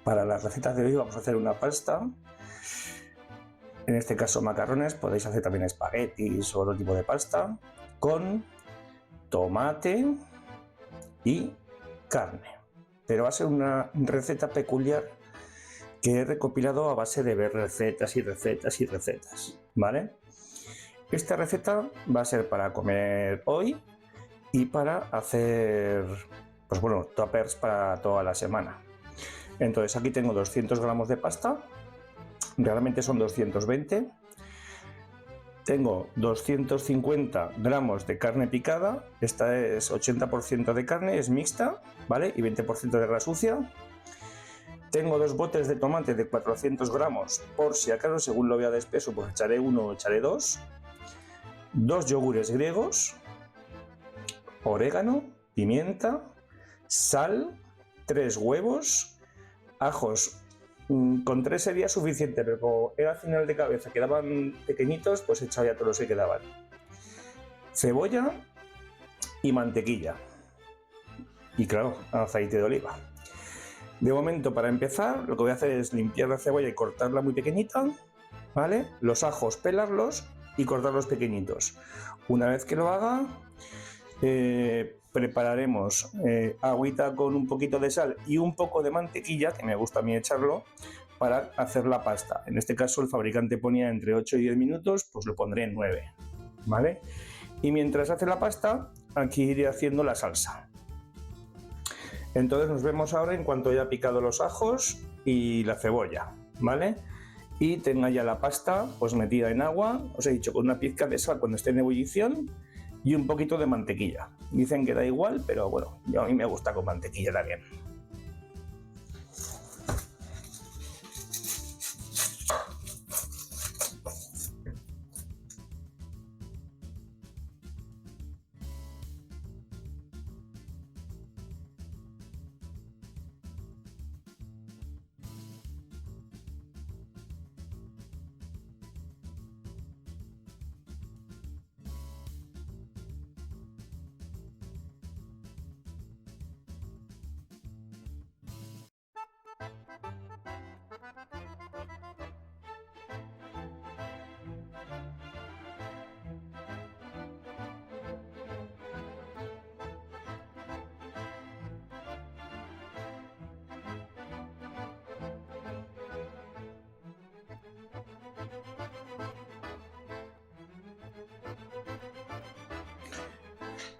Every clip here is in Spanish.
Para la receta de hoy vamos a hacer una pasta, en este caso macarrones, podéis hacer también espaguetis o otro tipo de pasta, con tomate y carne. Pero va a ser una receta peculiar que he recopilado a base de ver recetas y recetas y recetas, ¿vale? Esta receta va a ser para comer hoy y para hacer, pues bueno, tuppers para toda la semana. Entonces aquí tengo 200 gramos de pasta, realmente son 220. Tengo 250 gramos de carne picada, esta es 80% de carne, es mixta, ¿vale? Y 20% de grasa sucia. Tengo 2 botes de tomate de 400 gramos, por si acaso, según lo vea de espeso, pues echaré uno o echaré dos. 2 yogures griegos, orégano, pimienta, sal, 3 huevos, ajos. Con 3 sería suficiente, pero como era final de cabeza, quedaban pequeñitos, pues echaba ya todos los que quedaban. Cebolla y mantequilla. Y claro, aceite de oliva. De momento, para empezar, lo que voy a hacer es limpiar la cebolla y cortarla muy pequeñita, ¿vale? Los ajos, pelarlos y cortarlos pequeñitos. Una vez que lo haga, prepararemos agüita con un poquito de sal y un poco de mantequilla, que me gusta a mí echarlo, para hacer la pasta. En este caso el fabricante ponía entre 8 y 10 minutos, pues lo pondré en 9, ¿vale? Y mientras hace la pasta, aquí iré haciendo la salsa. Entonces nos vemos ahora en cuanto haya picado los ajos y la cebolla, ¿vale? Y tenga ya la pasta pues metida en agua, os he dicho, con una pizca de sal cuando esté en ebullición y un poquito de mantequilla. Dicen que da igual, pero bueno, a mí me gusta con mantequilla también.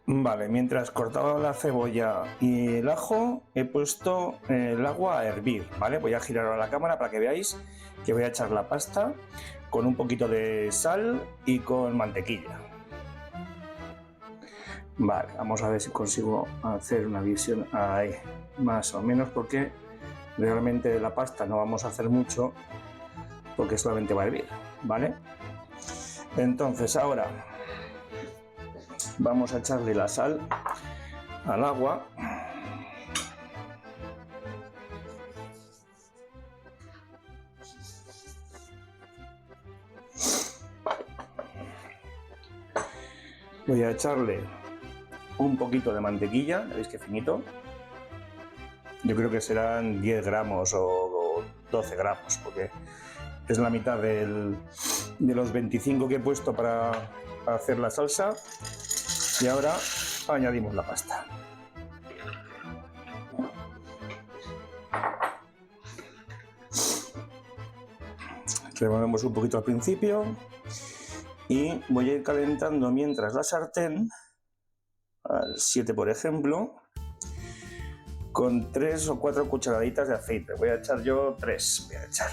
Vale, mientras cortaba la cebolla y el ajo, he puesto el agua a hervir, ¿vale? Voy a girar ahora la cámara para que veáis que voy a echar la pasta con un poquito de sal y con mantequilla. Vale, vamos a ver si consigo hacer una visión ahí, más o menos, porque realmente de la pasta no vamos a hacer mucho, porque solamente va a hervir, ¿vale? Entonces ahora vamos a echarle la sal al agua. Voy a echarle un poquito de mantequilla, ¿veis qué finito? Yo creo que serán 10 gramos o 12 gramos, porque es la mitad de los 25 que he puesto para hacer la salsa. Y ahora añadimos la pasta. Removemos un poquito al principio y voy a ir calentando mientras la sartén, al 7 por ejemplo, con 3 o 4 cucharaditas de aceite. Voy a echar yo 3, voy a echar.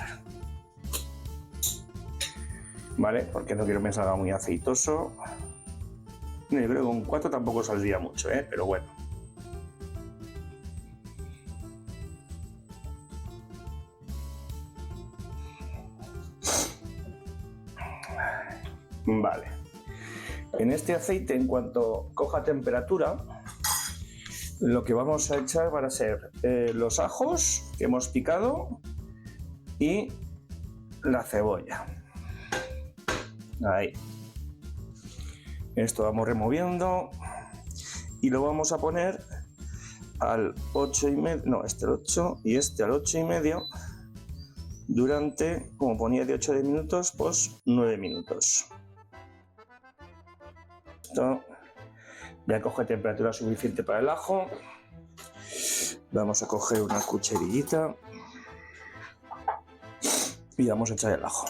¿Vale? Porque no quiero que me salga muy aceitoso. Yo creo que con 4 tampoco saldría mucho, pero bueno. Vale. En este aceite, en cuanto coja temperatura, lo que vamos a echar van a ser los ajos que hemos picado y la cebolla. Ahí. Esto vamos removiendo y lo vamos a poner al 8,5, no, este al 8 y este al 8,5 durante, como ponía 18 minutos, pues 9 minutos. Esto ya coge temperatura suficiente para el ajo. Vamos a coger una cucharillita y vamos a echar el ajo.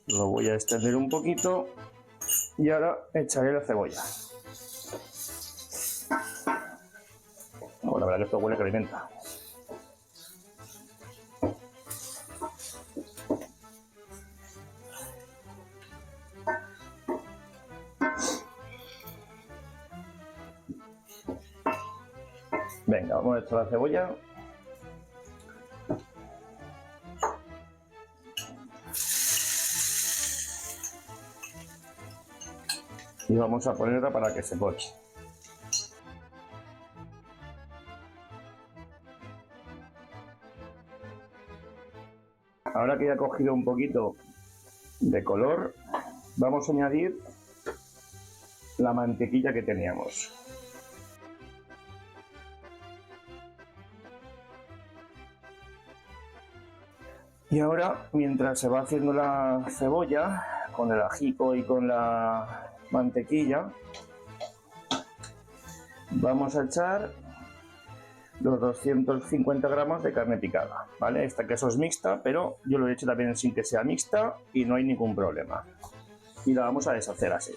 Lo voy a extender un poquito y ahora echaré la cebolla. Bueno, la verdad que esto huele que alimenta. Venga, vamos a echar la cebolla. Y vamos a ponerla para que se poche. Ahora que ya ha cogido un poquito de color, vamos a añadir la mantequilla que teníamos. Y ahora, mientras se va haciendo la cebolla, con el ajico y con la mantequilla, vamos a echar los 250 gramos de carne picada, ¿vale? Esta queso es mixta, pero yo lo he hecho también sin que sea mixta y no hay ningún problema. Y la vamos a deshacer así.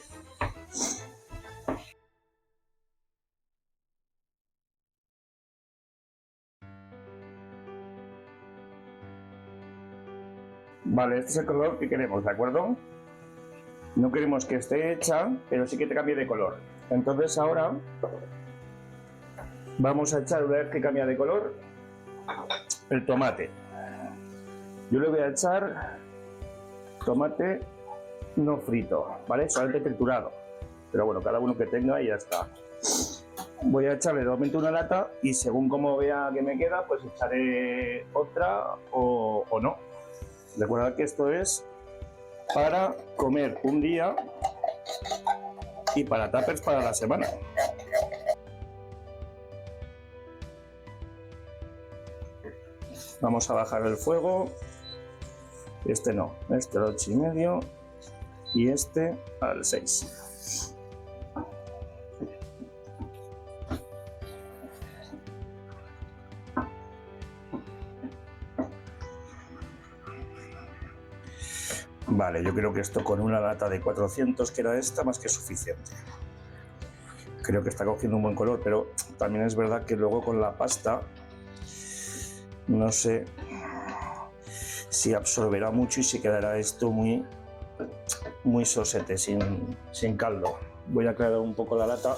Vale, este es el color que queremos, ¿de acuerdo? No queremos que esté hecha, pero sí que te cambie de color. Entonces ahora vamos a echar, una vez que cambia de color, el tomate. Yo le voy a echar tomate no frito, ¿vale? Solamente triturado. Pero bueno, cada uno que tenga y ya está. Voy a echarle nuevamente una lata y según como vea que me queda, pues echaré otra o no. Recordad que esto es para comer un día y para tuppers para la semana. Vamos a bajar el fuego. Este no, este al 8,5 y este al 6. Vale, yo creo que esto con una lata de 400, que era esta, más que suficiente. Creo que está cogiendo un buen color, pero también es verdad que luego con la pasta, no sé si absorberá mucho y se quedará esto muy sosete, sin caldo. Voy a aclarar un poco la lata.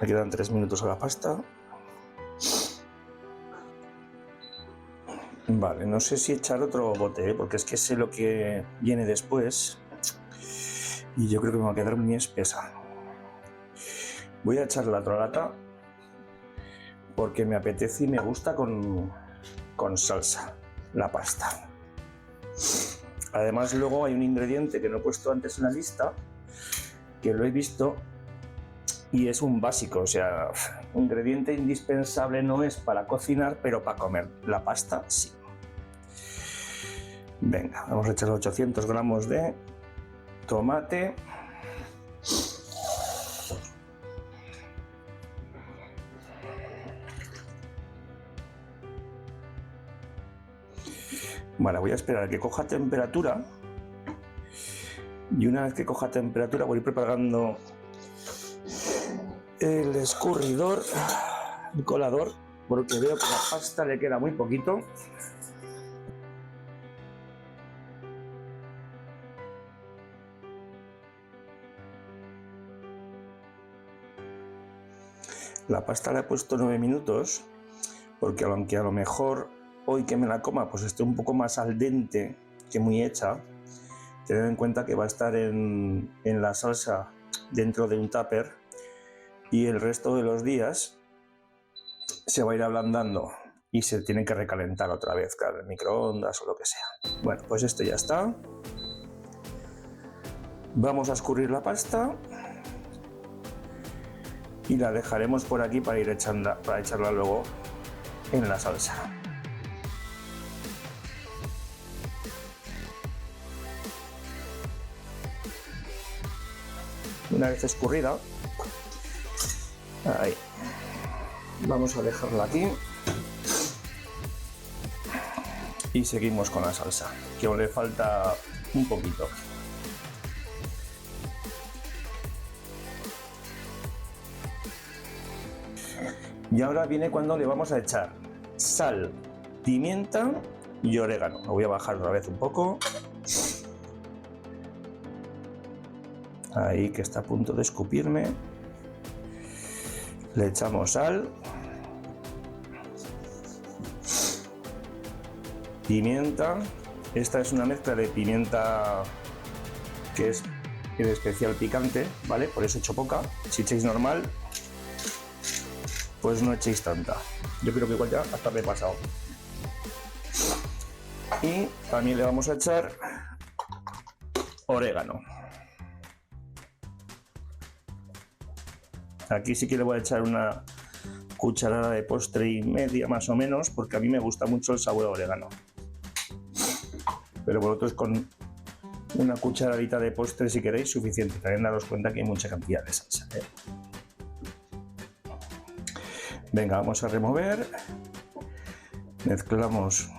Me quedan 3 minutos a la pasta. Vale, no sé si echar otro bote, porque es que sé lo que viene después y yo creo que me va a quedar muy espesa. Voy a echar la otra lata porque me apetece y me gusta con salsa, la pasta. Además luego hay un ingrediente que no he puesto antes en la lista, que lo he visto y es un básico, o sea, un ingrediente indispensable no es para cocinar, pero para comer. La pasta sí. Venga, vamos a echar 800 gramos de tomate. Vale, voy a esperar a que coja temperatura. Y una vez que coja temperatura voy preparando el escurridor, el colador, porque veo que la pasta le queda muy poquito. La pasta la he puesto 9 minutos, porque aunque a lo mejor hoy que me la coma pues esté un poco más al dente que muy hecha, tened en cuenta que va a estar en la salsa dentro de un tupper y el resto de los días se va a ir ablandando y se tiene que recalentar otra vez, claro, en microondas o lo que sea. Bueno, pues esto ya está. Vamos a escurrir la pasta y la dejaremos por aquí para echarla luego en la salsa. Una vez escurrida, ahí, vamos a dejarla aquí y seguimos con la salsa, que aún le falta un poquito. Y ahora viene cuando le vamos a echar sal, pimienta y orégano. Lo voy a bajar otra vez un poco. Ahí, que está a punto de escupirme. Le echamos sal, pimienta. Esta es una mezcla de pimienta que es en especial picante, ¿vale? Por eso he hecho poca. Si echáis normal, pues no echéis tanta. Yo creo que igual ya hasta me he pasado. Y también le vamos a echar orégano. Aquí sí que le voy a echar una cucharada de postre y media más o menos, porque a mí me gusta mucho el sabor de orégano. Pero vosotros con una cucharadita de postre, si queréis, suficiente. También daros cuenta que hay mucha cantidad de salsa, ¿eh? Venga, vamos a remover. Mezclamos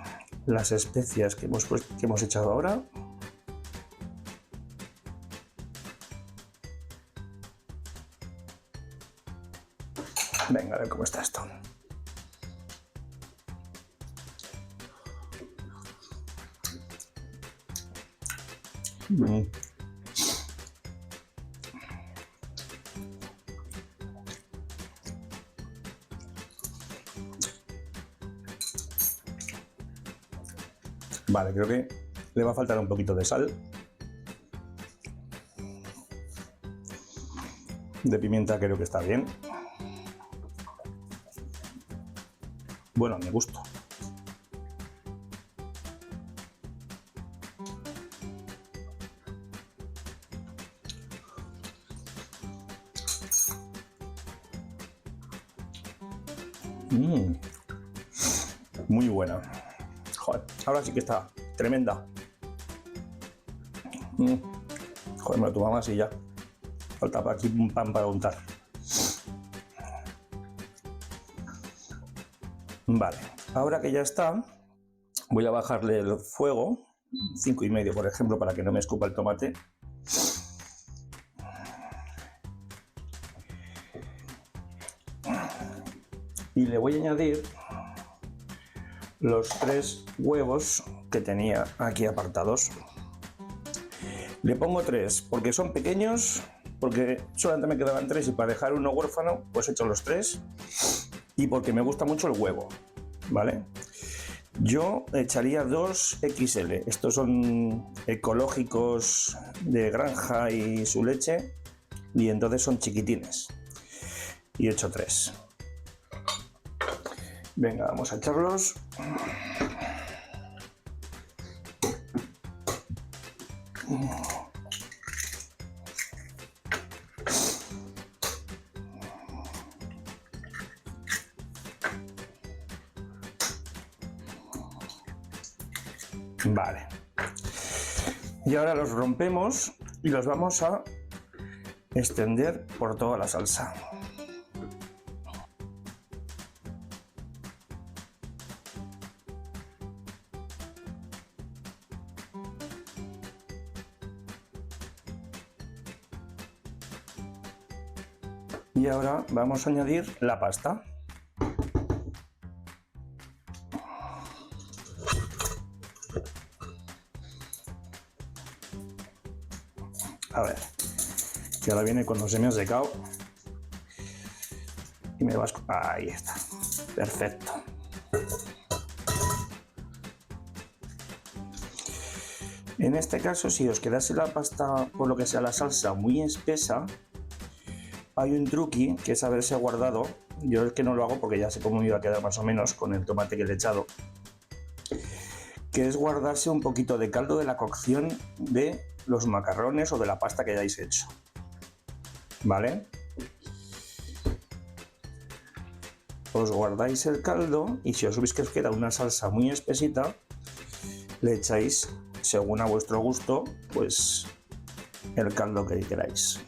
las especias que hemos echado ahora. Venga, a ver cómo está esto. Vale, creo que le va a faltar un poquito de sal. De pimienta creo que está bien. Bueno, a mi gusto. Muy buena. Joder, ahora sí que está tremenda. Joder, me lo tomaba así ya. Falta por aquí un pan para untar. Vale, ahora que ya está, voy a bajarle el fuego, 5,5 por ejemplo, para que no me escupa el tomate. Y le voy a añadir los 3 huevos que tenía aquí apartados. Le pongo 3 porque son pequeños, porque solamente me quedaban 3 y para dejar uno huérfano, pues he hecho los 3. Y porque me gusta mucho el huevo, ¿vale? Yo echaría 2 XL. Estos son ecológicos de granja y su leche, y entonces son chiquitines. Y he hecho 3. Venga, vamos a echarlos. Vale. Y ahora los rompemos y los vamos a extender por toda la salsa. Y ahora vamos a añadir la pasta. A ver, que ahora viene cuando se me ha secado. Y me vas... Ahí está. Perfecto. En este caso, si os quedase la pasta, por lo que sea la salsa, muy espesa, hay un truqui que es haberse guardado. Yo es que no lo hago porque ya sé cómo me iba a quedar más o menos con el tomate que le he echado. Que es guardarse un poquito de caldo de la cocción de los macarrones o de la pasta que hayáis hecho. ¿Vale? Os guardáis el caldo y si os veis que os queda una salsa muy espesita, le echáis, según a vuestro gusto, pues el caldo que queráis.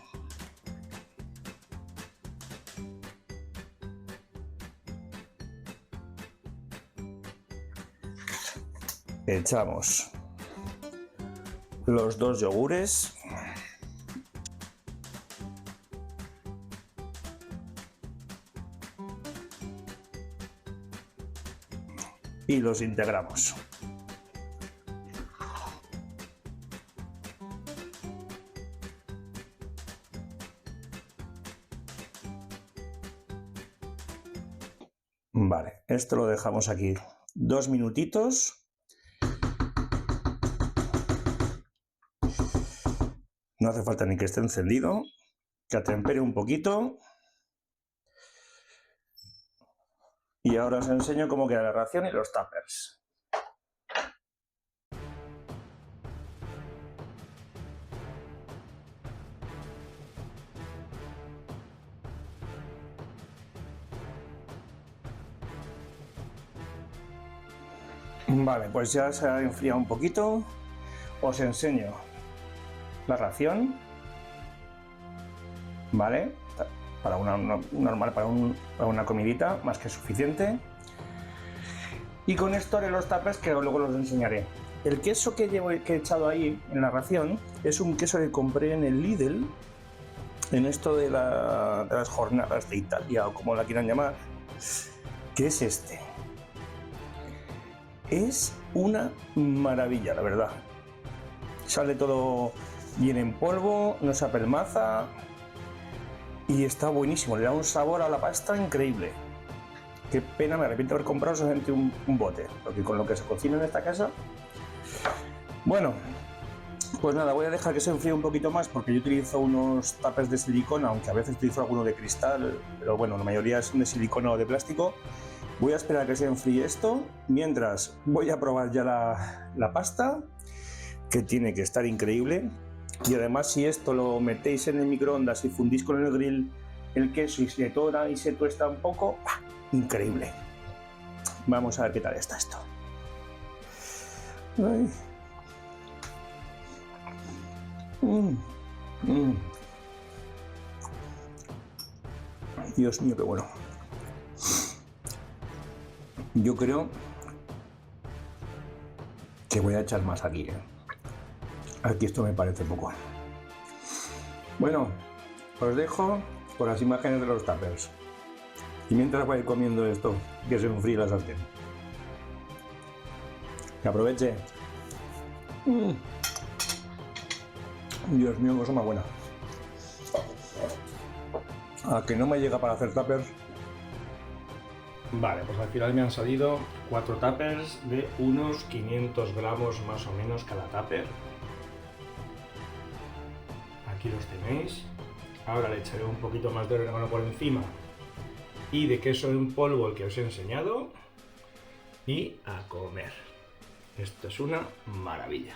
Echamos los 2 yogures y los integramos. Vale, esto lo dejamos aquí 2 minutitos. No hace falta ni que esté encendido, que atempere un poquito. Y ahora os enseño cómo queda la ración y los tuppers. Vale, pues ya se ha enfriado un poquito. Os enseño la ración. Vale, para una normal, para una comidita, más que suficiente. Y con esto haré los tuppers que luego los enseñaré. El queso que he echado ahí en la ración es un queso que compré en el Lidl, en esto de las jornadas de Italia o como la quieran llamar, que es este. Es una maravilla, la verdad. Sale todo bien en polvo, no se apelmaza y está buenísimo. Le da un sabor a la pasta increíble. Qué pena, me arrepiento de haber comprado solamente un bote, porque con lo que se cocina en esta casa... Bueno, pues nada, voy a dejar que se enfríe un poquito más porque yo utilizo unos tuppers de silicona, aunque a veces utilizo alguno de cristal, pero bueno, la mayoría son de silicona o de plástico. Voy a esperar a que se enfríe esto, mientras voy a probar ya la pasta, que tiene que estar increíble. Y además, si esto lo metéis en el microondas y fundís con el grill el queso y se tora y se tuesta un poco, ¡ah! Increíble. Vamos a ver qué tal está esto. Ay. Dios mío, qué bueno. Yo creo que voy a echar más aquí. Aquí esto me parece poco. Bueno, os dejo con las imágenes de los tuppers. Y mientras voy comiendo esto, que se enfríe la sartén. Que aproveche. Dios mío, cosa más buena. A que no me llega para hacer tuppers. Vale, pues al final me han salido 4 tuppers de unos 500 gramos más o menos cada tupper. Aquí los tenéis. Ahora le echaré un poquito más de orégano por encima y de queso en polvo, el que os he enseñado. Y a comer. Esto es una maravilla.